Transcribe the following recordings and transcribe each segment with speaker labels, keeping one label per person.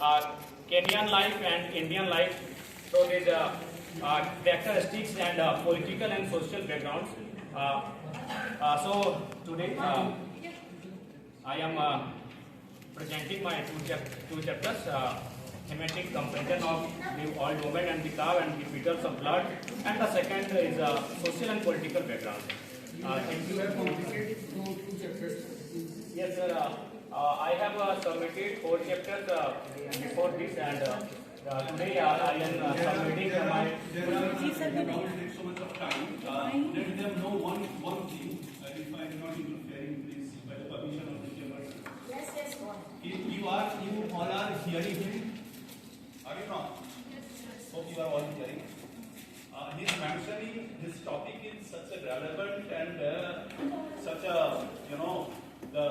Speaker 1: Kenyan life and Indian life. So there's characteristics and political and social backgrounds. So today I am presenting my two chapters. Thematic comparison of the old woman and the cow and the petals of blood, and the second is social and political background. Thank you. Yes, sir. I have submitted 4 chapters before this, and today I am submitting my.
Speaker 2: So much of time. Let them know one thing. If I am not interfering, please, by the permission of the chairperson.
Speaker 3: Yes, go on.
Speaker 2: You all are hearing him. Are you not?
Speaker 3: Yes.
Speaker 2: Hope you are all hearing. He's mentioning this topic is such a relevant and such a the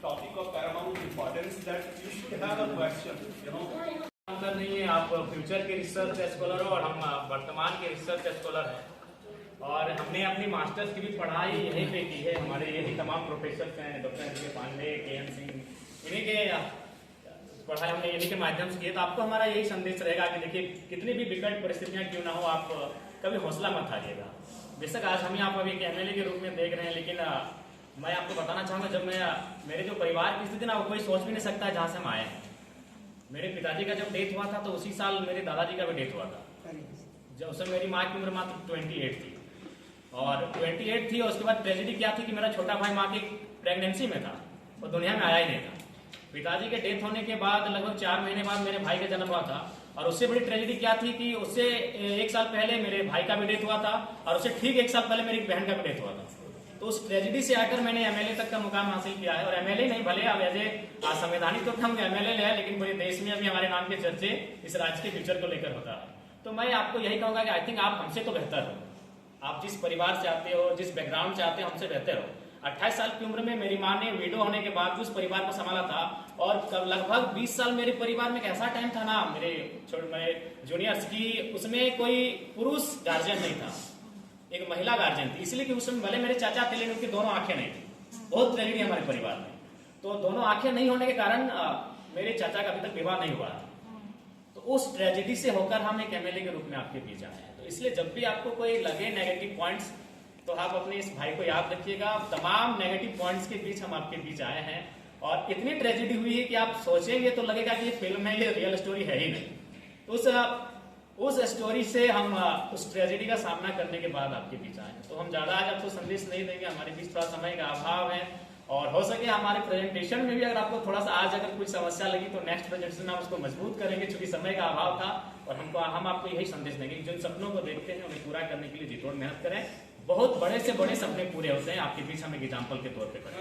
Speaker 2: topic of paramount importance that you should have a question.
Speaker 1: अंतर नहीं है, आप future के research scholar हो और हम वर्तमान के रिसर्च स्कॉलर हैं, और हमने अपनी मास्टर्स की भी पढ़ाई यहीं पे की है। हमारे यही तमाम प्रोफेसर हैं, डॉक्टर एन के पांडे, के.एम. सिंह, इन्हीं के पढ़ाई हमने इन्हीं के माध्यम से की है। तो आपको हमारा यही संदेश रहेगा कि देखिए, कितनी भी विकट परिस्थितियां क्यों ना हो, आप कभी हौसला मत हारिएगा। बेशक आज हम आप अभी एमएलए के रूप में देख रहे हैं, लेकिन मैं आपको बताना चाहूँगा, जब मेरे जो परिवार की स्थिति ना, वो कोई सोच भी नहीं सकता जहाँ से हम आए हैं। मेरे पिताजी का जब डेथ हुआ था तो उसी साल मेरे दादाजी का भी डेथ हुआ था। जब उस समय मेरी माँ की उम्र मात्र 28 थी, और 28 थी, और उसके बाद ट्रेजेडी क्या थी कि मेरा छोटा भाई माँ की प्रेगनेंसी में था, वो दुनिया में आया ही नहीं था। पिताजी के डेथ होने के बाद लगभग 4 महीने बाद मेरे भाई का जन्म हुआ था, और उससे बड़ी ट्रेजेडी क्या थी कि उससे 1 साल पहले मेरे भाई का भी डेथ हुआ था, और उससे ठीक 1 साल पहले मेरी बहन का भी डेथ हुआ था। तो उस ट्रेजेडी से आकर मैंने एमएलए तक का मुकाम हासिल किया है, और एमएलए नहीं, भले अब एज ए संवैधानिक तो हम एमएलए है, लेकिन पूरे देश में अभी हमारे नाम के चर्चे इस राज्य के फ्यूचर को लेकर होता है। तो मैं आपको यही कहूंगा कि आई थिंक आप हमसे तो बेहतर हो। आप जिस परिवार से आते हो, जिस बैकग्राउंड से आते हो, हमसे बेहतर हो। 28 साल की उम्र में मेरी माँ ने विडो होने के बाद उस परिवार को संभाला था, और लगभग 20 साल मेरे परिवार में एक ऐसा टाइम था ना, मेरे जूनियर्स की, उसमें कोई पुरुष गार्जियन नहीं था, एक महिला गार्जियन थी। इसलिए कि उस समय भले मेरे चाचा थे, लेकिन उनकी दोनों आंखें नहीं थी। बहुत ट्रेजेडी हमारे परिवार में। तो दोनों आंखें नहीं होने के कारण मेरे चाचा का अभी तक विवाह नहीं हुआ था। तो उस ट्रेजेडी से होकर हम एक एमएलए के रूप में आपके बीच आए हैं। तो इसलिए जब भी आपको कोई लगे नेगेटिव पॉइंट्स, तो आप अपने इस भाई को याद रखिएगा। तमाम नेगेटिव पॉइंट्स के बीच हम आपके बीच आए हैं, और इतनी ट्रेजेडी हुई है कि आप सोचेंगे तो लगेगा कि ये फिल्म है, ये रियल स्टोरी है ही नहीं। तो उस स्टोरी से हम उस ट्रेजेडी का सामना करने के बाद आपके बीच आए। तो हम ज्यादा आज आपको संदेश नहीं देंगे, हमारे बीच थोड़ा समय का अभाव है, और हो सके हमारे प्रेजेंटेशन में भी अगर आपको थोड़ा सा आज अगर कुछ समस्या लगी तो नेक्स्ट प्रेजेंटेशन में हम उसको मजबूत करेंगे, क्योंकि समय का अभाव था। और हम आपको यही संदेश देंगे कि जिन सपनों को देखते हैं उन्हें पूरा करने के लिए जी तोड़ मेहनत करें। बहुत बड़े से बड़े सपने पूरे होते हैं, आपके बीच हम एक एग्जाम्पल के तौर पर करें।